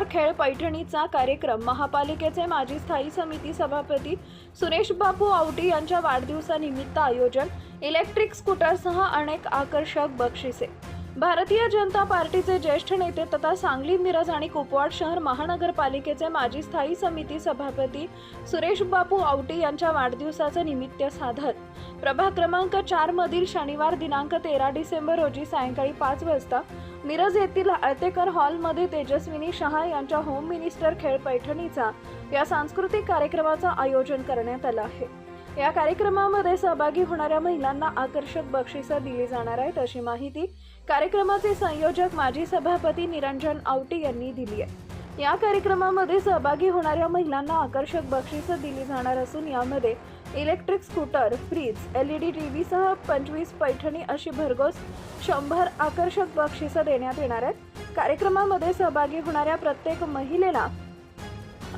Minister खेळ पैठणीचा कार्यक्रम महापालिकेचे माजी स्थायी समिती सभापती सुरेश बापू आवटी यांच्या वाढदिवसानिमित्त आयोजन। इलेक्ट्रिक स्कूटरसह अनेक आकर्षक बक्षिसे। भारतीय जनता पार्टीचे ज्येष्ठ नेते तथा सांगली, मिरज आणि कुपवाड शहर महानगरपालिकेचे माजी स्थायी समिती सभापती सुरेश बापू आवटी यांच्या वाढदिवसाचे निमित्त साधत प्रभाग क्रमांक 4 मधील शनिवार दिनांक 13 डिसेंबर रोजी सायंकाळी 5 वाजता मिरज येथील आळतेकर हॉलमध्ये तेजस्विनी शहा यांच्या होम मिनिस्टर खेळ पैठणीचा या सांस्कृतिक कार्यक्रमाचं आयोजन करण्यात आलं आहे। या कार्यक्रमामध्ये सहभागी होणाऱ्या महिलांना आकर्षक बक्षिसं दिली जाणार आहेत, अशी माहिती कार्यक्रमाचे संयोजक माजी सभापती निरंजन आवटी यांनी दिली आहे। या कार्यक्रमामध्ये सहभागी होणाऱ्या महिलांना आकर्षक बक्षिसं दिली जाणार असून यामध्ये electric scooter, fridge, LED TV सह 25 पैठणी अशी भरघोस 100 आकर्षक बक्षिसं देण्यात येणार आहेत। कार्यक्रमामध्ये सहभागी होणाऱ्या प्रत्येक महिलेला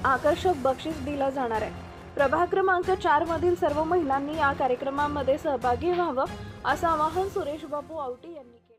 आकर्षक बक्षीस दिलं जाणार आहे। प्रभाग क्रमांक 4 मधील सर्व महिलांनी या कार्यक्रमामध्ये सहभागी व्हावं असं आवाहन सुरेश बापू आवटी यांनी केलं।